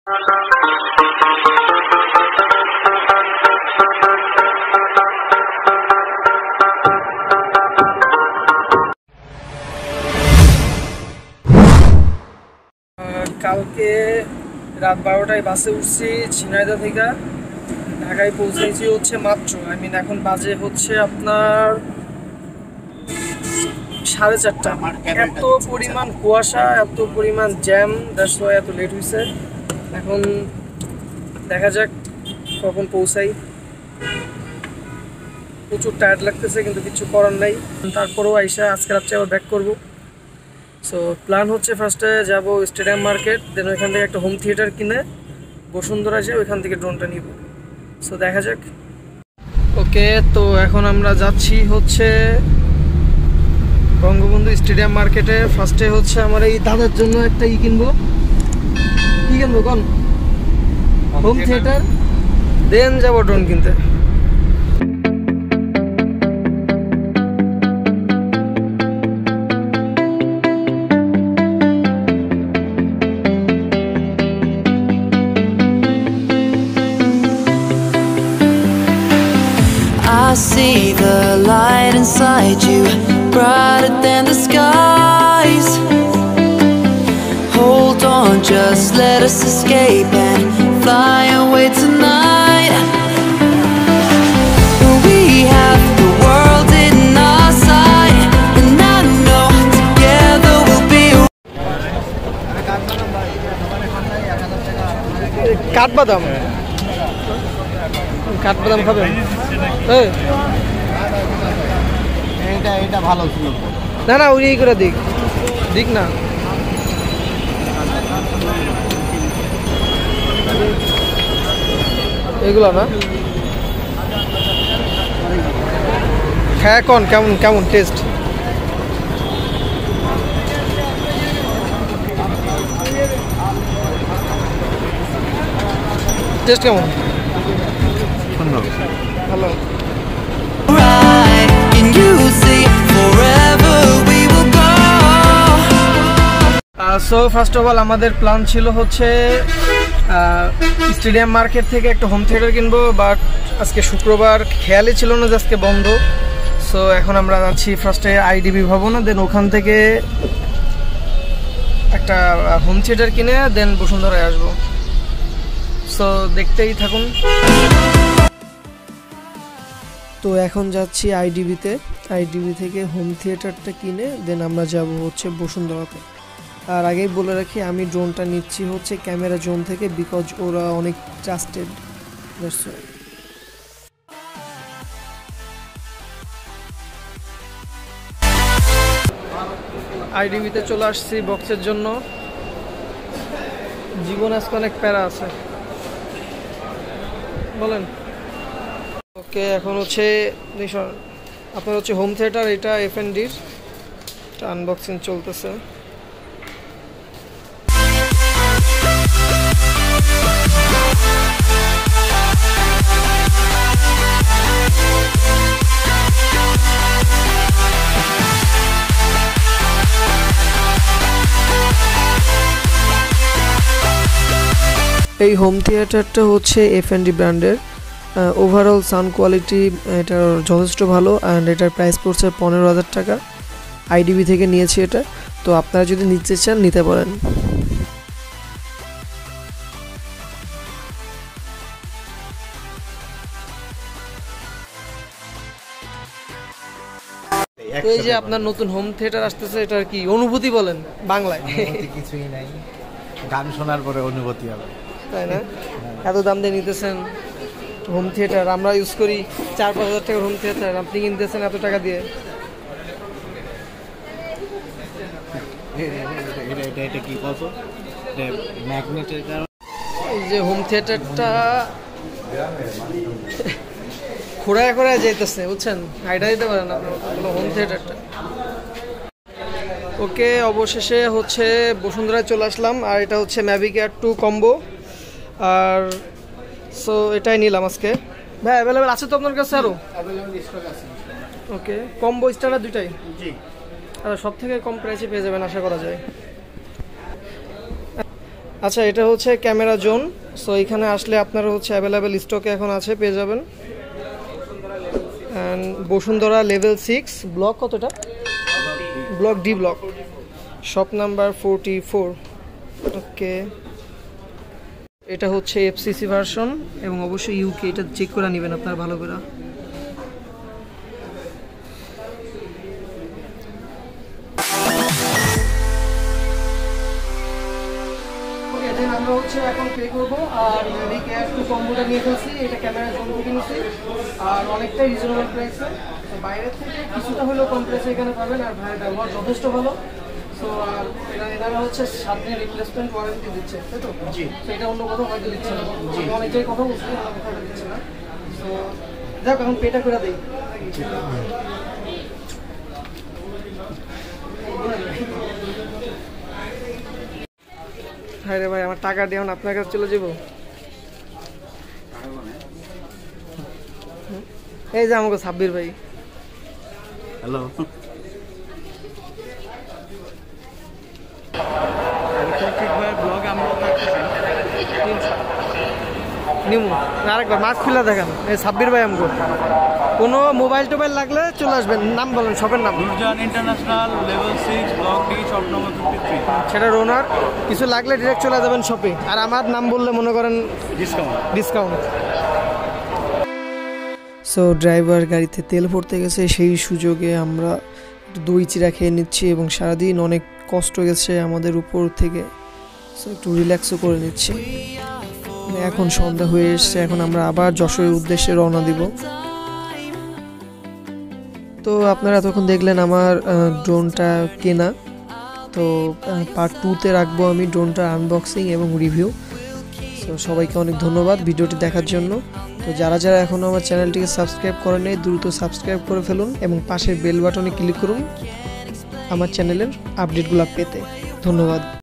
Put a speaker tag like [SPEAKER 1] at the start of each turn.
[SPEAKER 1] কালকে রাত 12টায় বাসে উঠছি ঝিনাইদহ থেকে, ঢাকায় পৌঁছেছি হচ্ছে মাত্র এখন বাজে হচ্ছে আপনার 4:30। এত পরিমাণ কুয়াশা, এত পরিমাণ জ্যাম, দ্যাটস ওয়াই এত লেট হয়েছে। এখন দেখা যাক কখন পৌঁছাই। প্রচুর টায়ার্ড লাগতেছে কিন্তু কিছু করার নাই। তারপরেও আইসা আজকে রাত্রে আবার ব্যাক করবো। সো প্ল্যান হচ্ছে ফার্স্টে যাব স্টেডিয়াম মার্কেট, দেন ওইখান থেকে একটা হোম থিয়েটার কিনে বসুন্ধরা যায়, ওইখান থেকে ড্রোনটা নিব। সো দেখা যাক। ওকে, তো এখন আমরা যাচ্ছি হচ্ছে বঙ্গবন্ধু স্টেডিয়াম মার্কেটে। ফার্স্টে হচ্ছে আমার এই দাদার জন্য একটা কিনবো। কি কিনবো কোন? হোম থিয়েটার, দেন যাবো ড্রোন কিনতে।
[SPEAKER 2] I see the light inside you, brighter than the skies. Hold on, just let us escape and fly away tonight. We have the world in our sight, and I know together we'll be.
[SPEAKER 1] কাঠবাদাম, কাঠবাদাম খাবেন?
[SPEAKER 3] এটা ভালো ছিল
[SPEAKER 1] না না, ওই করে দিক দিক না। এগুলো না, হ্যাঁ কোন কেমন কেমন টেস্ট? টেস্ট কেমন? ভালো। সো ফার্স্ট অফ অল আমাদের প্ল্যান ছিল হচ্ছে স্টেডিয়াম মার্কেট থেকে একটা হোম থিয়েটার কিনবো, বাট আজকে শুক্রবার, খেয়ালই ছিল না যে আজকে বন্ধ। সো এখন আমরা যাচ্ছি ফার্স্টে আইডিবি ভবনে, দেন ওখান থেকে একটা হোম থিয়েটার কিনে দেন বসুন্ধরায় আসবো। সো দেখতেই থাকুন। তো এখন যাচ্ছি আইডিবিতে, আইডিবি থেকে হোম থিয়েটারটা কিনে দেন আমরা যাব হচ্ছে বসুন্ধরাতে। আর আগেই বলে রাখি, আমি ড্রোনটা নিচ্ছি হচ্ছে ক্যামেরা জোন থেকে, বিকজ ওরা অনেক ট্রাস্টেড। আইডিবিতে চলে আসছি বক্সের জন্য। জীবন আজকে অনেক প্যারা আছে, বলেন। ওকে, এখন হচ্ছে আপনার হচ্ছে হোম থিয়েটার, এটা F&Dর আনবক্সিং চলতেছে। এই হোম থিয়েটারটা হচ্ছে F&D ব্র্যান্ডের। ওভারঅল সাউন্ড কোয়ালিটি এটার যথেষ্ট ভালো, অ্যান্ড এটার প্রাইস পড়ছে 15,000 টাকা। আইডিবি থেকে নিয়েছি এটা, তো আপনারা যদি নিতে চান নিতে পারেন। এই যে আপনার নতুন হোম থিয়েটার আসতেছে, এটার কি অনুভূতি বলেন বাংলায়?
[SPEAKER 3] কিছুই নাই, গান শোনার পরে অনুভূতি হবে,
[SPEAKER 1] তাই না? এত দাম দিয়ে নিতেছেন হোম থিয়েটার, আমরা ইউজ করি 4-5 হাজার টাকার হোম থিয়েটার, আপনি কিনতেছেন এত টাকা দিয়ে।
[SPEAKER 3] এটা কি কত ম্যাগনেটের কারণে
[SPEAKER 1] এই যে হোম থিয়েটারটা খোঁড়ায় খোঁড়ায় যাইতেছে, বুঝছেন? আইডিয়া দিতে পারেন আপনার হোম থিয়েটারটা। ওকে, অবশেষে হচ্ছে বসুন্ধরায় চলে আসলাম, আর এটা হচ্ছে ম্যাভিক এয়ার 2 কম্বো। আর সো এটাই নিলাম আজকে। ভাই অ্যাভেলেবেল আছে তো আপনার কাছে? আরও ওকে, কম্বো স্টার দুইটাই? জি। আর সব থেকে কম প্রাইসে পেয়ে যাবেন আশা করা যায়। আচ্ছা, এটা হচ্ছে ক্যামেরা জোন। সো এখানে আসলে আপনারা হচ্ছে অ্যাভেলেবেল স্টকে এখন আছে, পেয়ে যাবেন। অ্যান্ড বসুন্ধরা লেভেল 6 ব্লক, কতটা block D block, shop number 44। ওকে, এটা হচ্ছে এফসিসি ভার্সন এবং অবশ্যই ইউকে, এটা চেক করে নেবেন আপনারা ভালো করে। আমরা হচ্ছে এখন পে করবো, আর এদিকে একটু কম্বোটা নিয়ে ফেলছি, এটা ক্যামেরা জোন থেকে নিচ্ছি, আর অনেকটাই রিজনেবল প্রাইসে। তো বাইরের থেকে কিছুটা হলেও কম প্রাইসে এখানে পাবেন, আর ভাইয়ের ব্যবহার যথেষ্ট ভালো। সো আর এনারা হচ্ছে 7 দিনের রিপ্লেসমেন্ট ওয়ারেন্টি দিচ্ছে, তাই তো? জি। তো এটা অন্য কোথাও হয়তো দিচ্ছে না, অনেক জায়গায় কথা বলছি, অন্য কোথাও দিচ্ছে না। তো যাক, এখন পেটা করে দিই। হ্যাঁ রে ভাই, আমার টাকা দিয়ে এখন আপনার কাছে চলে যাবো। এই যে আমাকে সাব্বির ভাই।
[SPEAKER 3] হ্যালো, ব্লগে আমরা
[SPEAKER 1] নিমু আরেকবার মাস্ক খুলে দেখেন। এই সাব্বির ভাই আমাকে কোনো মোবাইল টোবাইল লাগলে চলে আসবেন। নাম বলেন, শপের নাম।
[SPEAKER 3] Nurjahan international, level 6, block D, shop number 53।
[SPEAKER 1] সেটার ওনার। কিছু লাগলে ডিরেক্ট চলে যাবেন শপে, আর আমার নাম বললে মনে করেন ডিসকাউন্ট। সো ড্রাইভার গাড়িতে তেল ভরতে গেছে, সেই সুযোগে আমরা দই চিরা খেয়ে নিচ্ছি এবং সারাদিন অনেক কষ্ট গেছে আমাদের উপর থেকে, সো একটু রিল্যাক্সও করে নিচ্ছি। এখন সন্ধ্যা হয়ে এসছে, এখন আমরা আবার যশোরের উদ্দেশ্যে রওনা দিব। তো আপনারা এতক্ষণ দেখলেন আমার ড্রোনটা কেনা। তো পার্ট 2-তে রাখবো আমি ড্রোনটার আনবক্সিং এবং রিভিউ। তো সবাইকে অনেক ধন্যবাদ ভিডিওটি দেখার জন্য। তো যারা যারা এখনও আমার চ্যানেলটিকে সাবস্ক্রাইব করেন নাই, দ্রুত সাবস্ক্রাইব করে ফেলুন এবং পাশের বেল বাটনে ক্লিক করুন আমার চ্যানেলের আপডেটগুলো পেতে। ধন্যবাদ।